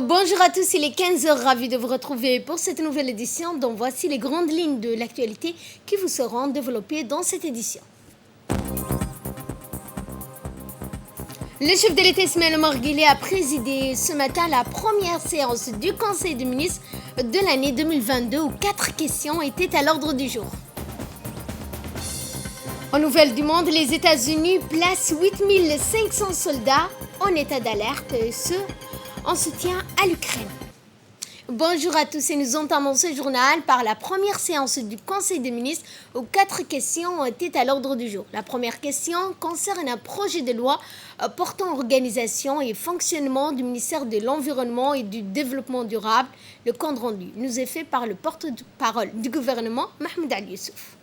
Bonjour à tous, il est 15 heures, ravi de vous retrouver pour cette nouvelle édition dont voici les grandes lignes de l'actualité qui vous seront développées dans cette édition. Le chef de l'État Ismaël Omar Guelleh a présidé ce matin la première séance du Conseil des ministres de l'année 2022 où 4 questions étaient à l'ordre du jour. En nouvelles du monde, les États-Unis placent 8500 soldats en état d'alerte, et ce, en soutien à l'Ukraine. Bonjour à tous et nous entamons ce journal par la première séance du Conseil des ministres où 4 questions étaient à l'ordre du jour. La première question concerne un projet de loi portant organisation et fonctionnement du ministère de l'Environnement et du Développement durable. Le compte rendu nous est fait par le porte-parole du gouvernement, Mahmoud Ali Youssouf.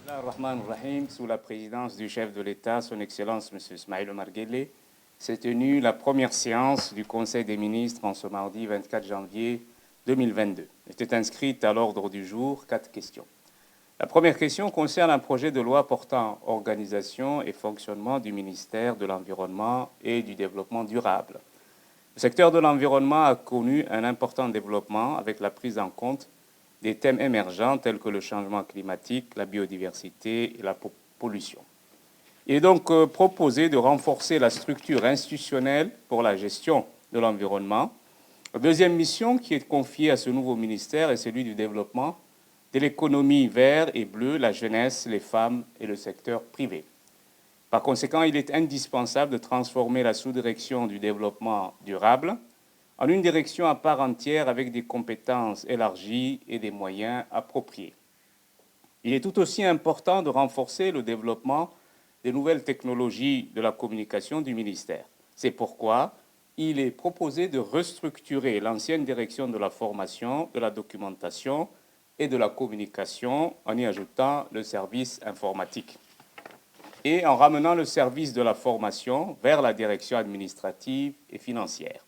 Rahim, sous la présidence du chef de l'État, son Excellence M. Ismaël Omar Guelleh, s'est tenue la première séance du Conseil des ministres en ce mardi 24 janvier 2022. Était inscrite à l'ordre du jour 4 questions. La première question concerne un projet de loi portant organisation et fonctionnement du ministère de l'Environnement et du Développement durable. Le secteur de l'environnement a connu un important développement avec la prise en compte des thèmes émergents tels que le changement climatique, la biodiversité et la pollution. Il est donc proposé de renforcer la structure institutionnelle pour la gestion de l'environnement. La deuxième mission qui est confiée à ce nouveau ministère est celui du développement de l'économie verte et bleue, la jeunesse, les femmes et le secteur privé. Par conséquent, il est indispensable de transformer la sous-direction du développement durable en une direction à part entière avec des compétences élargies et des moyens appropriés. Il est tout aussi important de renforcer le développement des nouvelles technologies de la communication du ministère. C'est pourquoi il est proposé de restructurer l'ancienne direction de la formation, de la documentation et de la communication en y ajoutant le service informatique et en ramenant le service de la formation vers la direction administrative et financière.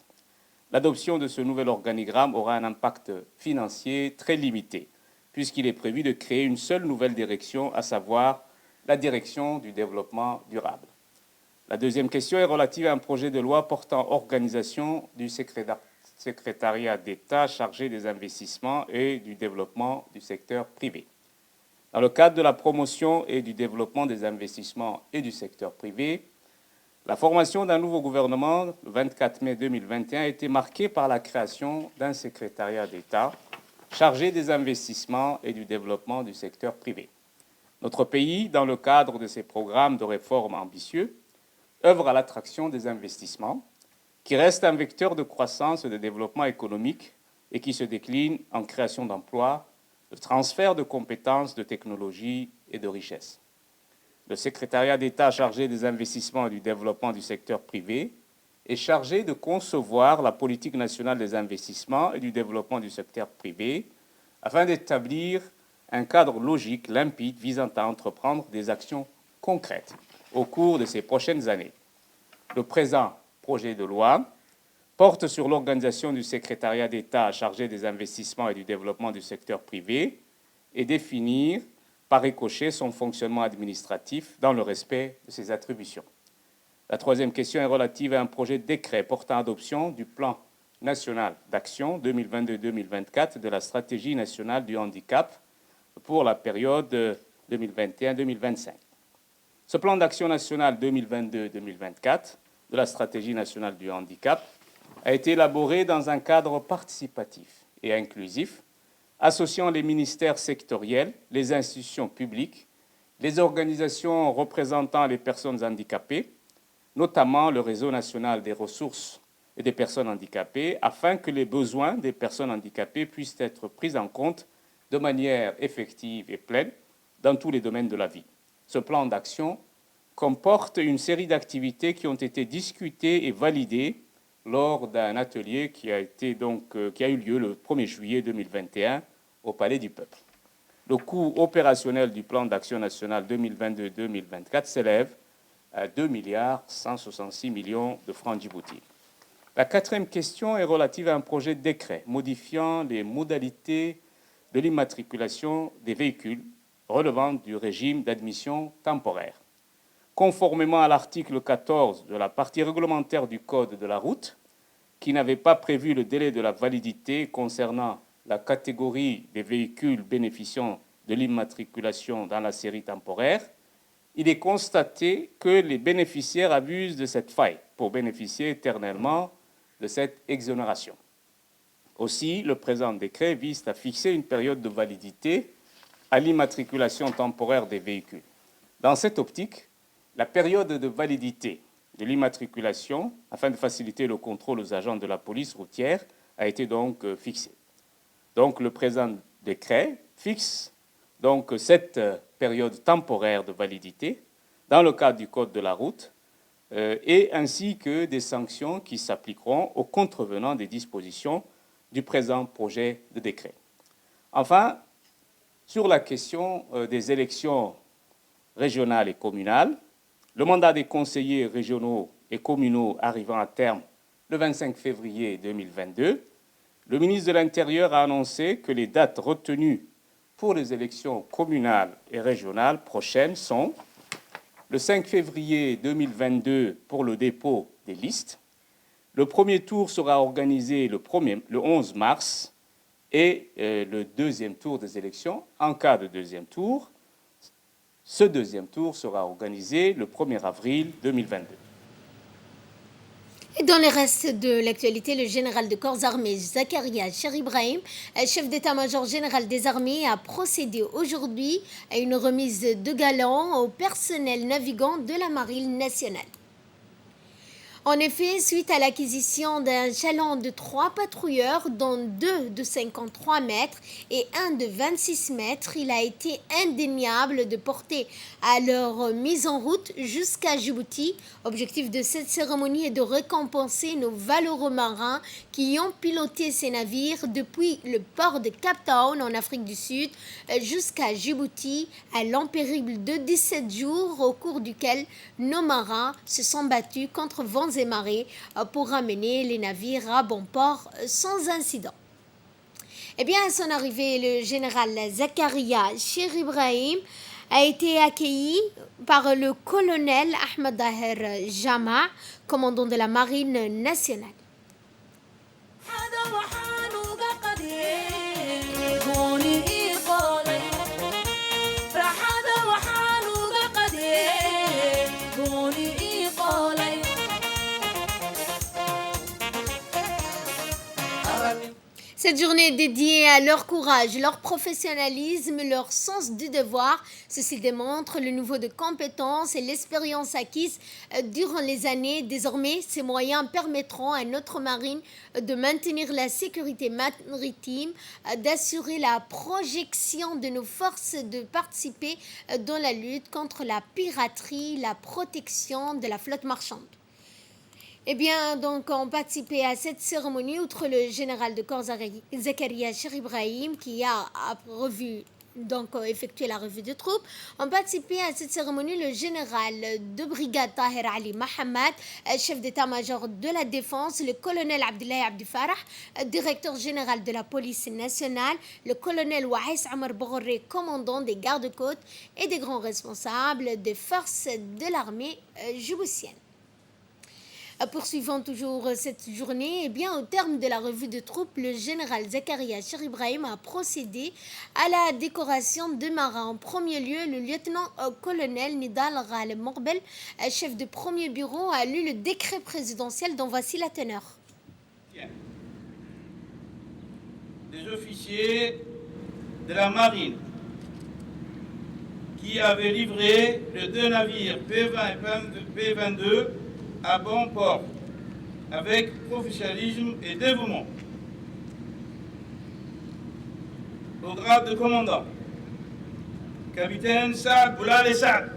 L'adoption de ce nouvel organigramme aura un impact financier très limité, puisqu'il est prévu de créer une seule nouvelle direction, à savoir la direction du développement durable. La deuxième question est relative à un projet de loi portant organisation du secrétariat d'État chargé des investissements et du développement du secteur privé. Dans le cadre de la promotion et du développement des investissements et du secteur privé, la formation d'un nouveau gouvernement, le 24 mai 2021, a été marquée par la création d'un secrétariat d'État chargé des investissements et du développement du secteur privé. Notre pays, dans le cadre de ses programmes de réforme ambitieux, œuvre à l'attraction des investissements, qui reste un vecteur de croissance et de développement économique et qui se décline en création d'emplois, de transfert de compétences, de technologies et de richesses. Le secrétariat d'État chargé des investissements et du développement du secteur privé est chargé de concevoir la politique nationale des investissements et du développement du secteur privé afin d'établir un cadre logique, limpide, visant à entreprendre des actions concrètes au cours de ces prochaines années. Le présent projet de loi porte sur l'organisation du secrétariat d'État chargé des investissements et du développement du secteur privé et définir par ricochet son fonctionnement administratif dans le respect de ses attributions. La troisième question est relative à un projet de décret portant adoption du plan national d'action 2022-2024 de la stratégie nationale du handicap pour la période 2021-2025. Ce plan d'action national 2022-2024 de la stratégie nationale du handicap a été élaboré dans un cadre participatif et inclusif, associant les ministères sectoriels, les institutions publiques, les organisations représentant les personnes handicapées, notamment le Réseau national des ressources et des personnes handicapées, afin que les besoins des personnes handicapées puissent être pris en compte de manière effective et pleine dans tous les domaines de la vie. Ce plan d'action comporte une série d'activités qui ont été discutées et validées lors d'un atelier qui a eu lieu le 1er juillet 2021 au Palais du Peuple. Le coût opérationnel du plan d'action national 2022-2024 s'élève à 2,166 milliards de francs djibouti. La quatrième question est relative à un projet de décret modifiant les modalités de l'immatriculation des véhicules relevant du régime d'admission temporaire. Conformément à l'article 14 de la partie réglementaire du Code de la route, qui n'avait pas prévu le délai de la validité concernant la catégorie des véhicules bénéficiant de l'immatriculation dans la série temporaire, il est constaté que les bénéficiaires abusent de cette faille pour bénéficier éternellement de cette exonération. Aussi, le présent décret vise à fixer une période de validité à l'immatriculation temporaire des véhicules. Dans cette optique, la période de validité de l'immatriculation, afin de faciliter le contrôle aux agents de la police routière, a été donc fixée. Donc, le présent décret fixe donc cette période temporaire de validité dans le cadre du Code de la route et ainsi que des sanctions qui s'appliqueront aux contrevenants des dispositions du présent projet de décret. Enfin, sur la question des élections régionales et communales, le mandat des conseillers régionaux et communaux arrivant à terme le 25 février 2022, le ministre de l'Intérieur a annoncé que les dates retenues pour les élections communales et régionales prochaines sont le 5 février 2022 pour le dépôt des listes. Le premier tour sera organisé le 11 mars et le deuxième tour des élections, en cas de deuxième tour, ce deuxième tour sera organisé le 1er avril 2022. Et dans le reste de l'actualité, le général de corps armés Zakaria Cheribrahim, chef d'état-major général des armées, a procédé aujourd'hui à une remise de galons au personnel navigant de la Marine nationale. En effet, suite à l'acquisition d'un chaland de 3 patrouilleurs, dont 2 de 53 mètres et 1 de 26 mètres, il a été indéniable de porter à leur mise en route jusqu'à Djibouti. Objectif de cette cérémonie est de récompenser nos valeureux marins qui ont piloté ces navires depuis le port de Cape Town en Afrique du Sud jusqu'à Djibouti, à long périple de 17 jours au cours duquel nos marins se sont battus contre vents et marées pour ramener les navires à bon port sans incident. Eh bien, à son arrivée, le général Zakaria Cheribrahim a été accueilli par le colonel Ahmed Daher Jama, commandant de la Marine nationale. Cette journée est dédiée à leur courage, leur professionnalisme, leur sens du devoir. Ceci démontre le niveau de compétences et l'expérience acquise durant les années. Désormais, ces moyens permettront à notre marine de maintenir la sécurité maritime, d'assurer la projection de nos forces, de participer dans la lutte contre la piraterie, la protection de la flotte marchande. Eh bien, donc, ont participé à cette cérémonie, outre le général de corps Zakaria Cheribrahim, qui a effectué la revue de troupes, ont participé à cette cérémonie le général de brigade Tahir Ali Mohamed, chef d'état-major de la défense, le colonel Abdoulaye Abdi Farah, directeur général de la police nationale, le colonel Waïs Amar Boghoré, commandant des gardes-côtes et des grands responsables des forces de l'armée djiboutienne. Poursuivant toujours cette journée, eh bien, au terme de la revue de troupes, le général Zakaria Cheribrahim a procédé à la décoration de marins. En premier lieu, le lieutenant-colonel Nidal Ghaleb Morbel, chef de premier bureau, a lu le décret présidentiel dont voici la teneur. Des officiers de la marine qui avaient livré les 2 navires P20 et P22 à bon port, avec professionnalisme et dévouement. Au grade de commandant, capitaine Saad Boulal Saad,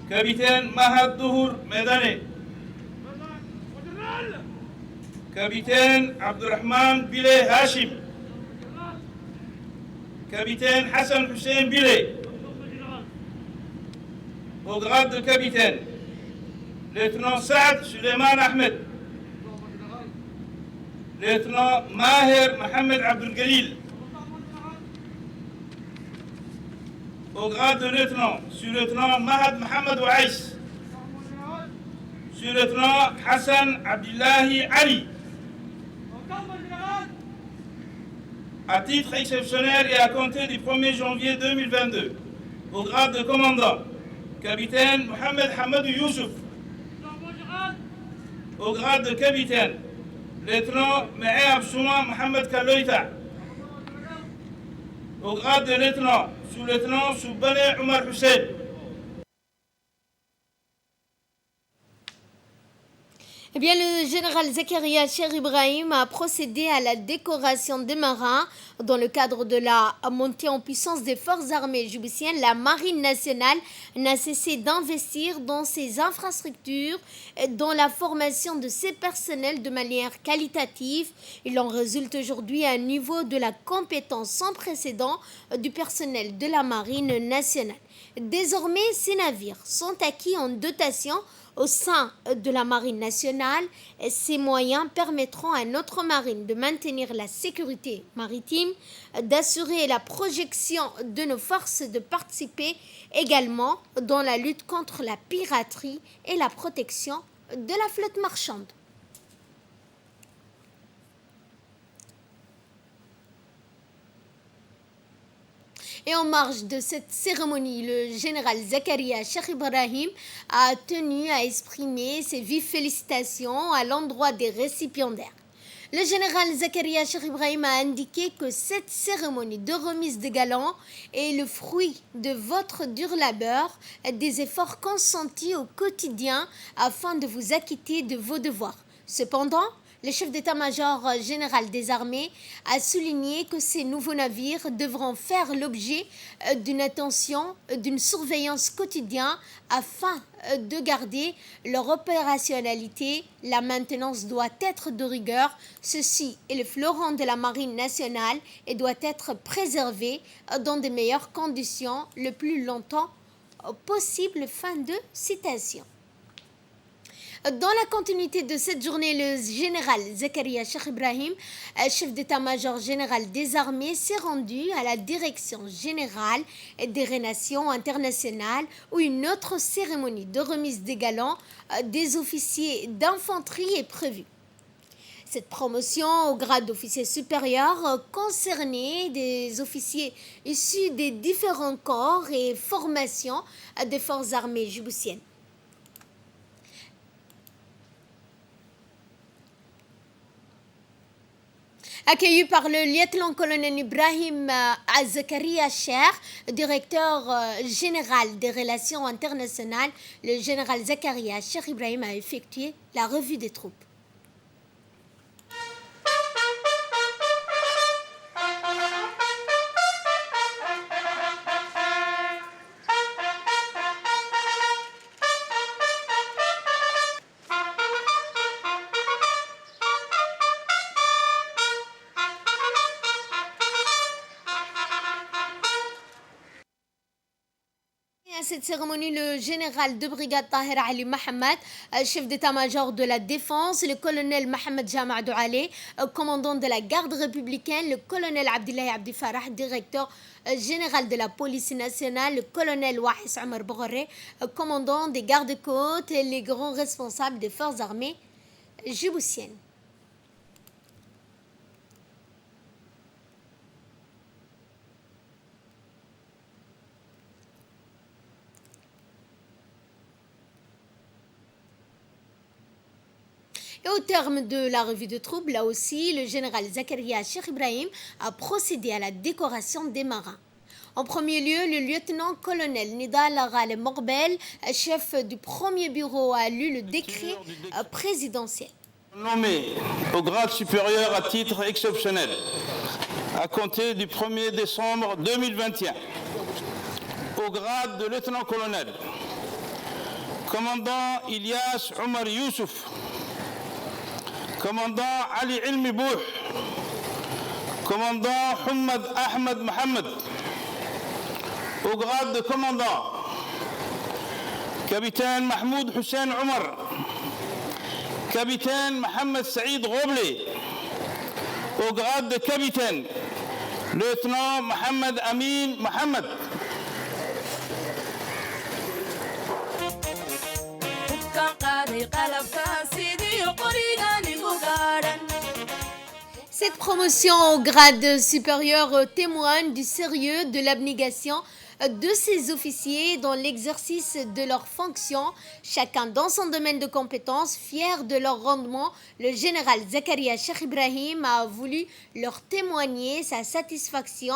capitaine Mahad Douhour Medane, capitaine Abdurrahman Bile Hashim, capitaine Hassan Hussein Bile, au grade de capitaine, lieutenant Saad Suleiman Ahmed, lieutenant Maher Mohamed Abdul Galil, au grade de lieutenant, sous-lieutenant Mahad Mohamed Ouaïs, sous-lieutenant Hassan Abdullahi Ali. À titre exceptionnel et à compter du 1er janvier 2022, au grade de commandant, capitaine Mohamed Hamadou Youssouf. Au grade de capitaine, lieutenant Me'er Absouma Mohamed Kaloïta. Au grade de lieutenant, sous-lieutenant Soubane Omar Hussein. Eh bien, le général Zakaria Cheikh Ibrahim a procédé à la décoration des marins dans le cadre de la montée en puissance des forces armées djiboutiennes. La Marine nationale n'a cessé d'investir dans ses infrastructures, dans la formation de ses personnels de manière qualitative. Il en résulte aujourd'hui un niveau de la compétence sans précédent du personnel de la Marine nationale. Désormais, ces navires sont acquis en dotation au sein de la Marine nationale. Ces moyens permettront à notre marine de maintenir la sécurité maritime, d'assurer la projection de nos forces, de participer également dans la lutte contre la piraterie et la protection de la flotte marchande. Et en marge de cette cérémonie, le général Zakaria Cheikh Ibrahim a tenu à exprimer ses vives félicitations à l'endroit des récipiendaires. Le général Zakaria Cheikh Ibrahim a indiqué que cette cérémonie de remise de galons est le fruit de votre dur labeur, des efforts consentis au quotidien afin de vous acquitter de vos devoirs. Cependant, le chef d'état-major général des armées a souligné que ces nouveaux navires devront faire l'objet d'une attention, d'une surveillance quotidienne afin de garder leur opérationnalité. La maintenance doit être de rigueur. Ceci est le fleuron de la Marine nationale et doit être préservé dans de meilleures conditions le plus longtemps possible. Fin de citation. Dans la continuité de cette journée, le général Zakaria Cheikh Ibrahim, chef d'état-major général des armées, s'est rendu à la direction générale des relations internationales où une autre cérémonie de remise des galons des officiers d'infanterie est prévue. Cette promotion au grade d'officier supérieur concernait des officiers issus des différents corps et formations des forces armées djiboutiennes. Accueilli par le lieutenant-colonel Ibrahim Zakaria Cheikh, directeur général des relations internationales, le général Zakaria Cheikh Ibrahim a effectué la revue des troupes. À cette cérémonie, le général de brigade Tahir Ali Mohamed, chef d'état-major de la défense, le colonel Mohamed Jama' Douale, commandant de la garde républicaine, le colonel Abdillahi Abdi Farah, directeur général de la police nationale, le colonel Wahis Omar Boghoré, commandant des gardes-côtes et les grands responsables des forces armées djiboutiennes. Et au terme de la revue de troupes, là aussi, le général Zakaria Cheikh Ibrahim a procédé à la décoration des marins. En premier lieu, le lieutenant-colonel Nidal Ghal Morbel, chef du premier bureau, a lu le décret présidentiel. Nommé au grade supérieur à titre exceptionnel, à compter du 1er décembre 2021, au grade de lieutenant-colonel, commandant Ilyas Omar Youssouf, commandant Ali Ilmi Bouh, commandant Hamad Ahmed Mohamed, au grade de commandant, capitaine Mahmoud Hussein Omar, capitaine Mohamed Saïd Roblé, au grade de capitaine, lieutenant Mohamed Amin Mohamed. Cette promotion au grade supérieur témoigne du sérieux de l'abnégation de ces officiers dans l'exercice de leurs fonctions, chacun dans son domaine de compétences, fier de leur rendement. Le général Zakaria Cheikh Ibrahim a voulu leur témoigner sa satisfaction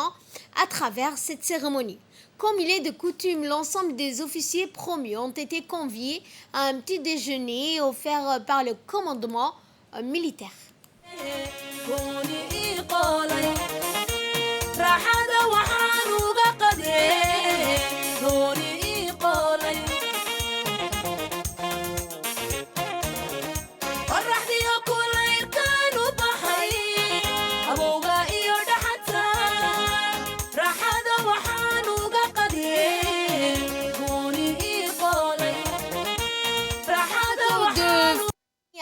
à travers cette cérémonie. Comme il est de coutume, l'ensemble des officiers promus ont été conviés à un petit déjeuner offert par le commandement militaire.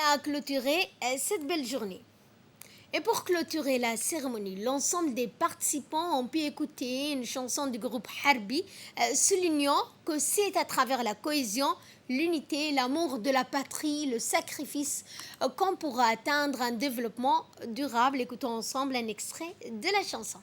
A clôturé cette belle journée. Et pour clôturer la cérémonie, l'ensemble des participants ont pu écouter une chanson du groupe Harbi, soulignant que c'est à travers la cohésion, l'unité, l'amour de la patrie, le sacrifice qu'on pourra atteindre un développement durable. Écoutons ensemble un extrait de la chanson.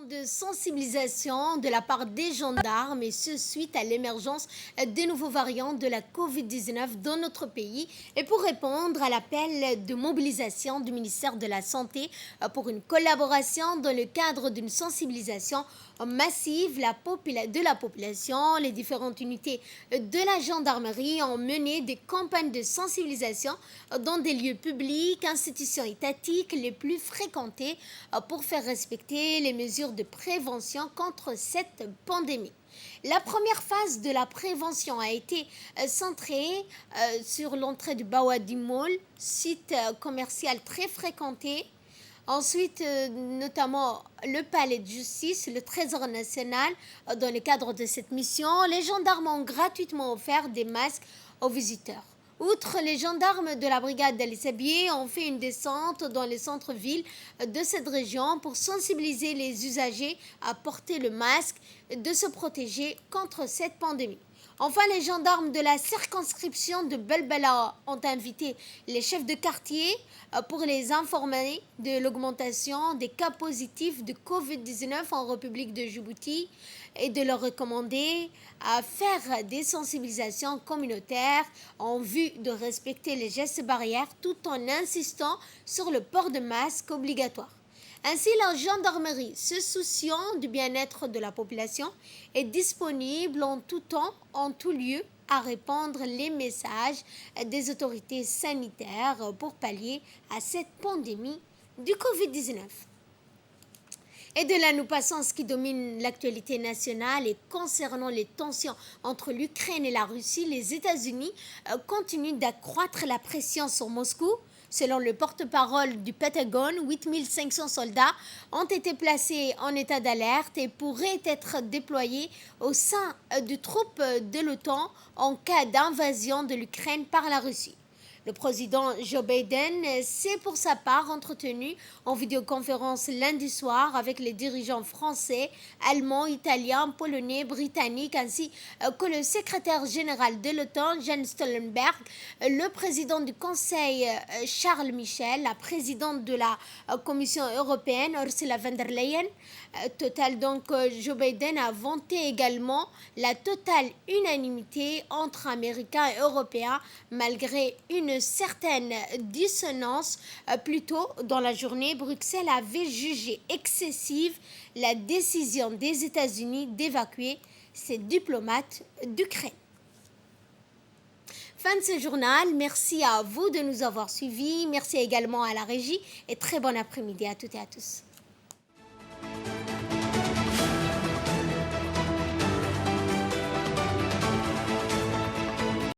De sensibilisation de la part des gendarmes, et ce suite à l'émergence des nouveaux variants de la Covid-19 dans notre pays, et pour répondre à l'appel de mobilisation du ministère de la Santé pour une collaboration dans le cadre d'une sensibilisation massive de la population. Les différentes unités de la gendarmerie ont mené des campagnes de sensibilisation dans des lieux publics, institutions étatiques les plus fréquentés pour faire respecter les mesures de prévention contre cette pandémie. La première phase de la prévention a été centrée sur l'entrée du Bawadi Mall, site commercial très fréquenté. Ensuite, notamment le palais de justice, le Trésor national. Dans le cadre de cette mission, les gendarmes ont gratuitement offert des masques aux visiteurs. Outre, les gendarmes de la brigade d'Ali-Sabié ont fait une descente dans les centres-villes de cette région pour sensibiliser les usagers à porter le masque et de se protéger contre cette pandémie. Enfin, les gendarmes de la circonscription de Belbela ont invité les chefs de quartier pour les informer de l'augmentation des cas positifs de Covid-19 en République de Djibouti et de leur recommander à faire des sensibilisations communautaires en vue de respecter les gestes barrières tout en insistant sur le port de masque obligatoire. Ainsi, la gendarmerie, se souciant du bien-être de la population, est disponible en tout temps, en tout lieu, à répandre les messages des autorités sanitaires pour pallier à cette pandémie du Covid-19. Et de là, nous passons à ce qui domine l'actualité nationale. Et concernant les tensions entre l'Ukraine et la Russie, les États-Unis continuent d'accroître la pression sur Moscou. Selon le porte-parole du Pentagone, 8500 soldats ont été placés en état d'alerte et pourraient être déployés au sein de troupes de l'OTAN en cas d'invasion de l'Ukraine par la Russie. Le président Joe Biden s'est pour sa part entretenu en vidéoconférence lundi soir avec les dirigeants français, allemands, italiens, polonais, britanniques, ainsi que le secrétaire général de l'OTAN, Jens Stoltenberg, le président du Conseil, Charles Michel, la présidente de la Commission européenne, Ursula von der Leyen. Joe Biden a vanté également la totale unanimité entre Américains et Européens, malgré une certaine dissonance. Plus tôt dans la journée, Bruxelles avait jugé excessive la décision des États-Unis d'évacuer ses diplomates d'Ukraine. fin de ce journal. Merci à vous de nous avoir suivis. Merci également à la régie et très bon après-midi à toutes et à tous.